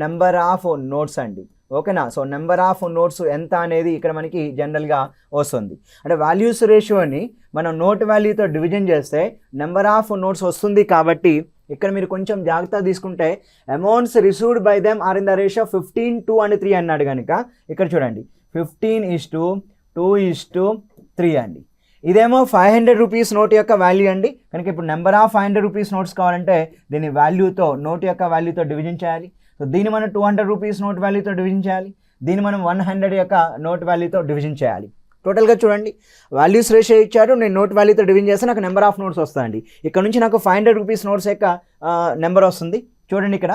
Speaker 1: number of notes అండి. ఓకేనా, సో నెంబర్ ఆఫ్ నోట్స్ ఎంత అనేది ఇక్కడ మనకి జనరల్గా వస్తుంది. అంటే వాల్యూస్ రేషియోని మనం నోట్ వాల్యూతో డివిజన్ చేస్తే నెంబర్ ఆఫ్ నోట్స్ వస్తుంది. కాబట్టి ఇక్కడ మీరు కొంచెం జాగ్రత్త తీసుకుంటే amounts received by them are in the ratio 15, 2 and 3 అన్నాడు కనుక ఇక్కడ చూడండి 15:2, 2:3 అండి. ఇదేమో 500 రూపీస్ నోట్ యొక్క వాల్యూ అండి. కనుక ఇప్పుడు నెంబర్ ఆఫ్ 500 రూపీస్ నోట్స్ కావాలంటే దీని వాల్యూతో నోట్ యొక్క వాల్యూతో డివిజన్ చేయాలి. సో దీన్ని మనం 200 రూపీస్ నోట్ వాల్యూతో డివిజన్ చేయాలి. దీన్ని మనం 100 యొక్క నోట్ వాల్యూతో డివిజన్ చేయాలి. టోటల్గా చూడండి, వాల్యూస్ రేషియో ఇచ్చారు, నేను నోట్ వాల్యూతో డివిజన్ చేస్తే నాకు నెంబర్ ఆఫ్ నోట్స్ వస్తాయండి. ఇక్కడ నుంచి నాకు 500 రూపీస్ నోట్స్ యొక్క నెంబర్ వస్తుంది. చూడండి ఇక్కడ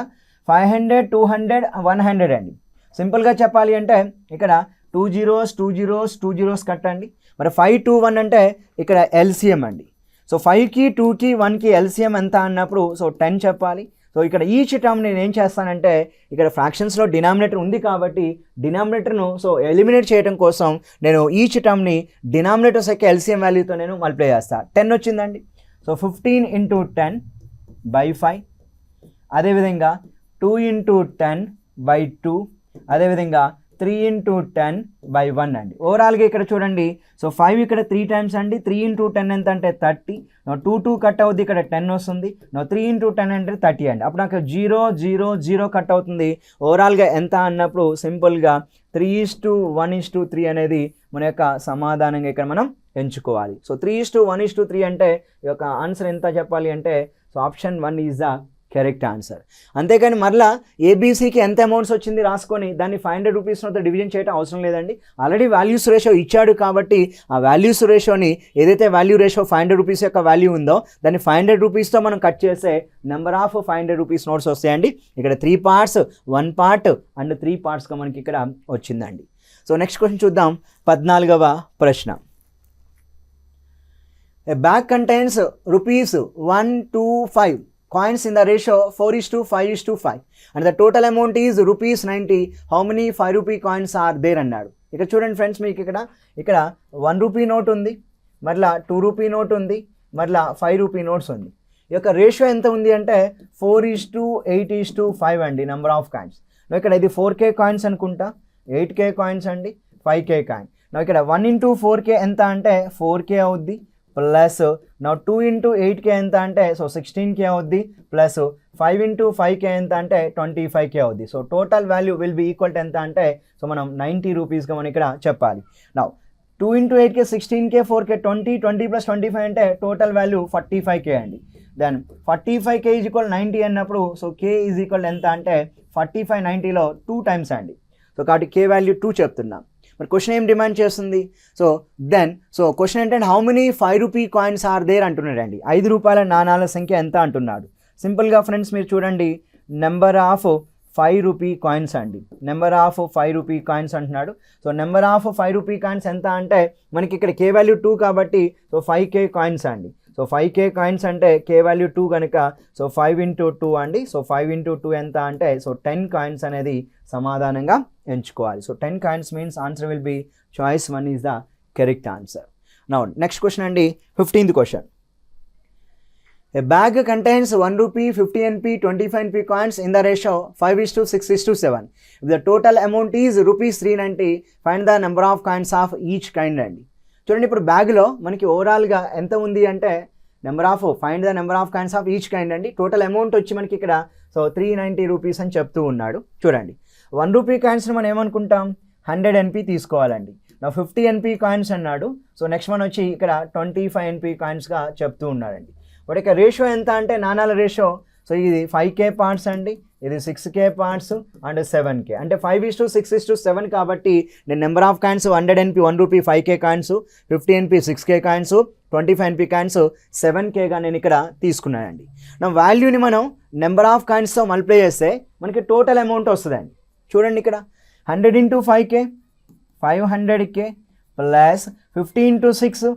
Speaker 1: 500, 200, 100 అండి. సింపుల్గా చెప్పాలి అంటే ఇక్కడ 2 zeros 2 zeros 2 zeros కట్టండి. మరి 5, 2, 1 అంటే ఇక్కడ ఎల్సిఎం అండి. సో 5కి 2కి 1కి ఎల్సిఎం ఎంత అన్నప్పుడు సో 10 చెప్పాలి. సో ఇక్కడ ఈచ్ టర్మ్ నేను ఏం చేస్తానంటే ఇక్కడ ఫ్రాక్షన్స్లో డినామినేటర్ ఉంది కాబట్టి డినామినేటర్ను సో ఎలిమినేట్ చేయడం కోసం నేను ఈచ్ టర్మ్ని డినామినేటర్స్ యొక్క ఎల్సిఎం వాల్యూతో నేను మల్టిప్లై చేస్తాను. 10 వచ్చిందండి. సో 15 × 10/5. అదేవిధంగా 2 × 10/2. అదేవిధంగా 3 × 10/1 అండి. ఓవరాల్గా ఇక్కడ చూడండి, సో 5 ఇక్కడ 3 టైమ్స్ అండి. 3 × 10 ఎంత అంటే 30. 2 కట్ అవుద్ది, ఇక్కడ 10 వస్తుంది. 3 × 10 అంటే 30 అండి. అప్పుడు నాకు 0, 0, 0 కట్ అవుతుంది. ఓవరాల్గా ఎంత అన్నప్పుడు సింపుల్గా 3:1:3 అనేది మన యొక్క సమాధానంగా ఇక్కడ మనం ఎంచుకోవాలి. సో 3:1:3 అంటే ఈ యొక్క ఆన్సర్ ఎంత చెప్పాలి అంటే so option 1 is the correct answer. అంతేకాని మరలా ఏబీసీకి ఎంత అమౌంట్స్ వచ్చింది రాసుకొని దాన్ని 500 రూపీస్తో డివిజన్ చేయడం అవసరం లేదండి. ఆల్రెడీ వాల్యూస్ రేషియో ఇచ్చాడు కాబట్టి ఆ వాల్యూస్ రేషియోని ఏదైతే వాల్యూ రేషియో 500 రూపీస్ యొక్క వాల్యూ ఉందో దాన్ని 500 రూపీస్తో మనం కట్ చేస్తే నెంబర్ ఆఫ్ 500 రూపీస్ నోట్స్ వస్తాయండి. ఇక్కడ 3 parts, 1 part అండ్ 3 partsగా మనకి ఇక్కడ వచ్చిందండి. సో నెక్స్ట్ క్వశ్చన్ చూద్దాం. 14వ ప్రశ్న. A bag contains rupees 1, 2, 5 coins in the ratio 4:5:5 and the total amount is rupees 90. How many 5 rupee coins are there అన్నాడు. ఇక్కడ చూడండి ఫ్రెండ్స్, మీకు ఇక్కడ 1 రూపీ నోట్ ఉంది, మరలా 2 రూపీ నోట్ ఉంది, మరలా 5 రూపీ నోట్స్ ఉంది. ఈ యొక్క రేషియో ఎంత ఉంది అంటే 4:8:5 అండి నెంబర్ ఆఫ్ కాయిన్స్. ఇక్కడ ఇది 4K కాయిన్స్ అనుకుంటా, 8K కాయిన్స్ అండి, 5K కాయిన్. ఇక్కడ 1 × 4K ఎంత అంటే 4K అవుద్ది, ప్లస్ 2 × 8K ఎంత అంటే సో 16K అవుద్ది, ప్లస్ 5 × 5K ఎంత అంటే 25K అవుద్ది. So total value will be equal to ఎంత అంటే సో మనం 90 రూపీస్గా మనం ఇక్కడ చెప్పాలి. నౌ 2 × 8K 16K 4K 20 + 25 అంటే టోటల్ వాల్యూ 45K అండి. దెన్ 45K ఈజ్ ఈక్వల్ 90 అన్నప్పుడు సో K ఈజ్ ఈక్వల్ ఎంత అంటే 45 90లో 2 టైమ్స్ అండి. సో కాబట్టి K వాల్యూ 2 చెప్తున్నాం. మరి క్వశ్చన్ ఏం డిమాండ్ చేస్తుంది? సో క్వశ్చన్ ఏంటంటే how many 5 rupee coins are there అంటున్నాడండి. 5 రూపాయల నాణాల సంఖ్య ఎంత అంటున్నాడు. సింపుల్గా ఫ్రెండ్స్ మీరు చూడండి, నెంబర్ ఆఫ్ 5 రూపీ కాయిన్స్ అండి, నెంబర్ ఆఫ్ 5 రూపీ కాయిన్స్ అంటున్నాడు. So number of 5 rupee coins ఎంత అంటే మనకి ఇక్కడ K వాల్యూ 2 కాబట్టి సో 5K కాయిన్స్ అండి. సో 5K కాయిన్స్ అంటే K వాల్యూ 2 కనుక సో 5 × 2 అండి. సో 5 × 2 ఎంత అంటే సో 10 కాయిన్స్ అనేది సమాధానంగా ఎంచుకోవాలి. So 10 coins means answer will B choice 1 is the correct answer. Now next question అండి, 15th question. A bag contains 1 rupee, 50 NP, 25 NP coins in the ratio 5:6:7. If the total amount is rupees 390, find the number of coins of each kind అండి. చూడండి, ఇప్పుడు బ్యాగ్లో మనకి ఓవరాల్గా ఎంత ఉంది అంటే find the number of coins of each kind అండి. టోటల్ అమౌంట్ వచ్చి మనకి ఇక్కడ సో 390 రూపీస్ అని చెప్తూ ఉన్నాడు. చూడండి, 1 రూపీ కాయిన్స్ని మనం ఏమనుకుంటాం 100 NP తీసుకోవాలండి. 50 NP కాయిన్స్ అన్నాడు. సో నెక్స్ట్ మనం వచ్చి ఇక్కడ 25 NP కాయిన్స్గా చెప్తూ ఉన్నాడండి. వాటి యొక్క రేషియో ఎంత అంటే నాణాల రేషియో సో ఇది 5K పార్ట్స్ అండి, ఇది 6K పార్ట్స్ అండ్ 7K అంటే 5:6:7 కాబట్టి నేను number of coins 100 NP 1 rupee 5K coins, 50 NP 6K coins, 25 NP coins 7Kగా నేను ఇక్కడ తీసుకున్నానండి. నా వాల్యూని మనం నెంబర్ ఆఫ్ కాయిన్స్తో మల్టిప్లై చేస్తే మనకి టోటల్ అమౌంట్ వస్తుందండి. చూడండి, ఇక్కడ 100 × 5K 500K plus 50 × 6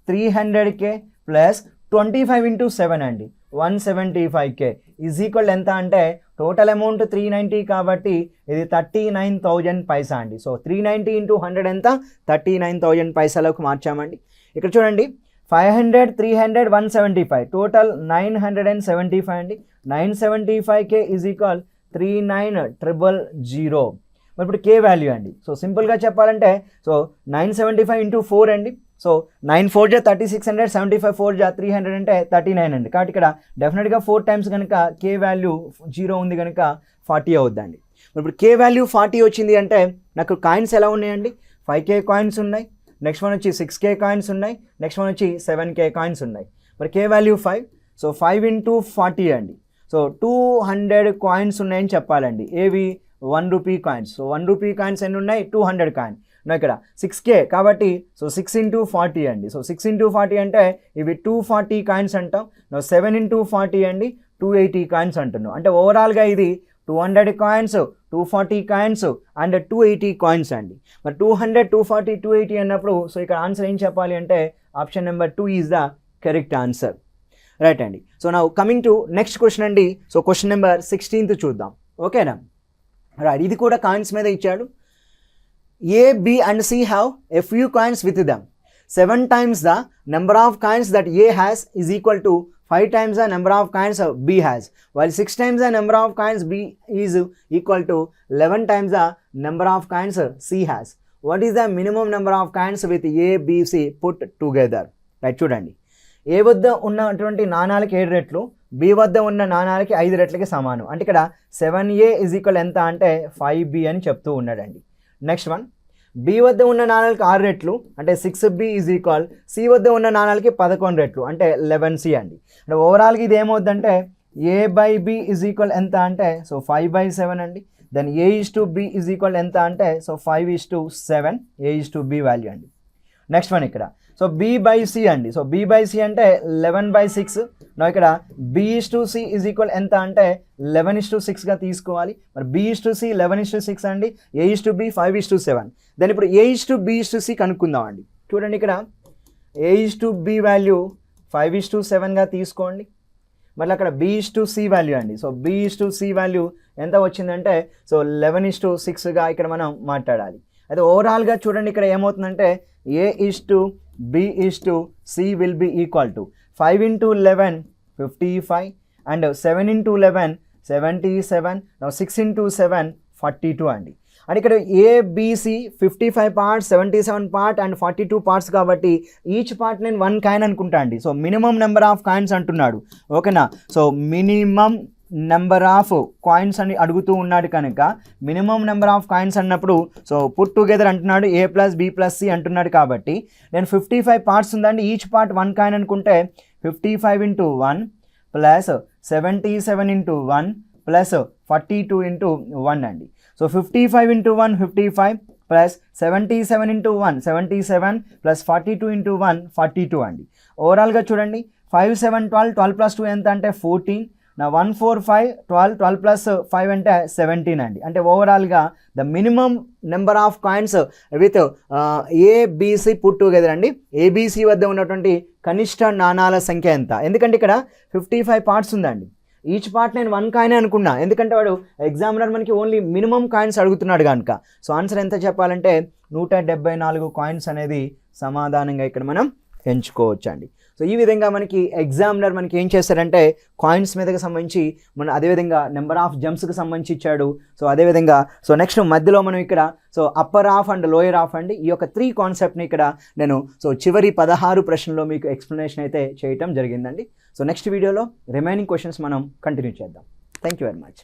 Speaker 1: 300K plus 25 × 7 అండి 175K ఈజ్ ఈక్వల్ ఎంత అంటే టోటల్ అమౌంట్ 390 కాబట్టి ఇది 39,000 పైసా అండి. సో 390 × 100 ఎంత 39,000 పైసలకు మార్చామండి. ఇక్కడ చూడండి 500 300 175 టోటల్ 975 అండి. 975K is equal 39,000. మరి ఇప్పుడు K వాల్యూ అండి. సో సింపుల్గా చెప్పాలంటే సో 975 × 4 అండి. సో 9 4 3600, 75 4 300 అంటే 39 అండి. కాబట్టి ఇక్కడ డెఫినెట్గా 4 టైమ్స్ కనుక K వాల్యూ 0 ఉంది కనుక 40 అవుద్దండి. ఇప్పుడు K వాల్యూ 40 వచ్చింది అంటే నాకు కాయిన్స్ ఎలా ఉన్నాయండి 5K కాయిన్స్ ఉన్నాయి, నెక్స్ట్ వన్ వచ్చి 6K కాయిన్స్ ఉన్నాయి, నెక్స్ట్ వన్ వచ్చి 7K కాయిన్స్ ఉన్నాయి. మరి K వాల్యూ 5, సో 5 into 40 అండి. సో 200 కాయిన్స్ ఉన్నాయని చెప్పాలండి. ఏవి? 1 rupee coins. So 1 rupee coins ఎన్ని ఉన్నాయి? 200 కాయిన్. ఇక్కడ 6K కాబట్టి సో 6 into 40 అండి. సో 6 into 40 అంటే ఇవి 240 కాయిన్స్ అంటాం. 7 into 40 అండి 280 కాయిన్స్ అంటున్నాం. అంటే ఓవరాల్గా ఇది 200 కాయిన్స్, 240 కాయిన్స్ అండ్ 280 కాయిన్స్ అండి. మరి 200, 240, 280 అన్నప్పుడు సో ఇక్కడ ఆన్సర్ ఏం చెప్పాలి అంటే option number 2 is the correct answer. Right అండి. So now coming to next question అండి. సో క్వశ్చన్ నెంబర్ 16 చూద్దాం. ఓకేనా? రైట్, ఇది కూడా కాయిన్స్ మీద ఇచ్చాడు. A, B and C have a few coins with them. 7 times the number of coins that A has is equal to 5 times the number of coins B has, while 6 times the number of coins B is equal to 11 times the number of coins C has. What is the minimum number of coins with A, B, C put together? Right, చూడండి. A వద్ద ఉన్నటువంటి నాణాలకి 7 రెట్లు, B వద్ద ఉన్న నాణాలకి 5 రెట్లకి సమానం. అంటే ఇక్కడ 7A is equal ఎంత అంటే 5B అని చెప్తూ ఉన్నాడండి. నెక్స్ట్ వన్, B వద్ద ఉన్న నాణాలకి 6 రెట్లు అంటే 6B ఈజ్ ఈక్వల్ C వద్ద ఉన్న నాణాలకి 11 రెట్లు అంటే 11C అండి. అంటే ఓవరాల్గా ఇది ఏమవుద్దంటే A/B ఈజ్ ఈక్వల్ ఎంత అంటే సో 5/7 అండి. దెన్ A/B ఈజ్ ఈక్వల్ ఎంత అంటే సో 5:7 A/B వాల్యూ అండి. నెక్స్ట్ వన్ ఇక్కడ సో B/C అండి. సో B/C అంటే 11/6. ఇక్కడ B/C ఈజ్ ఈక్వల్ ఎంత అంటే 11:6గా తీసుకోవాలి. మరి B/C 11:6 అండి, A/B 5:7. దాని ఇప్పుడు A/B/C కనుక్కుందాం అండి. చూడండి ఇక్కడ A/B వాల్యూ 5:7గా తీసుకోండి. మళ్ళీ అక్కడ B/C వాల్యూ అండి. సో B/C వాల్యూ ఎంత వచ్చిందంటే సో 11:6గా ఇక్కడ మనం మాట్లాడాలి. అయితే ఓవరాల్గా చూడండి ఇక్కడ ఏమవుతుందంటే A/B/C will be equal to 5 into 11 55 and 7 into 11 77. Now 6 into 7 42 అండి. అండ్ ఇక్కడ ABC 55 parts, 77 part and 42 parts కాబట్టి ఈచ్ పార్ట్ నేను 1 కాయిన్ అనుకుంటా అండి. So minimum number of coins అంటున్నాడు. ఓకేనా? So minimum number of coins అని అడుగుతూ ఉన్నాడు కనుక మినిమం నెంబర్ ఆఫ్ కాయిన్స్ అన్నప్పుడు సో పుట్ టుగెదర్ అంటున్నాడు. A+B+C అంటున్నాడు కాబట్టి నేను 55 పార్ట్స్ ఉందండి, ఈచ్ పార్ట్ 1 కాయిన్ అనుకుంటే 55 into 1 plus 77 into 1 plus 42 into 1 అండి. So 55 into 1 55 plus 77 into 1 77 plus 42 into 1 42 అండి. ఓవరాల్గా చూడండి 5 7 12 12 plus 2 ఎంత అంటే 14. నా 1 4 5 12 12 plus 5 అంటే 17 అండి. అంటే ఓవరాల్గా the minimum number of coins with ABC put together అండి. ABC వద్ద ఉన్నటువంటి కనిష్ట నాణాల సంఖ్య ఎంత? ఎందుకంటే ఇక్కడ 55 పార్ట్స్ ఉందండి, ఈచ్ పార్ట్ నేను 1 కాయిన్ అనుకున్నా, ఎందుకంటే వాడు ఎగ్జామినర్ మనకి ఓన్లీ మినిమం కాయిన్స్ అడుగుతున్నాడు కనుక. సో ఆన్సర్ ఎంత చెప్పాలంటే 174 కాయిన్స్ అనేది సమాధానంగా ఇక్కడ మనం ఎంచుకోవచ్చు అండి. సో ఈ విధంగా మనకి ఎగ్జామినర్ మనకి ఏం చేస్తారంటే కాయిన్స్ మీదకి సంబంధించి అదేవిధంగా నెంబర్ ఆఫ్ జంప్స్కి సంబంధించి ఇచ్చాడు. సో అదేవిధంగా సో నెక్స్ట్ మధ్యలో మనం ఇక్కడ so upper half and lower half అండి, ఈ యొక్క 3 కాన్సెప్ట్ని ఇక్కడ నేను సో చివరి 16 ప్రశ్నలో మీకు ఎక్స్ప్లెనేషన్ అయితే చేయటం జరిగిందండి. సో నెక్స్ట్ వీడియోలో రిమైనింగ్ క్వశ్చన్స్ మనం కంటిన్యూ చేద్దాం. Thank you very much.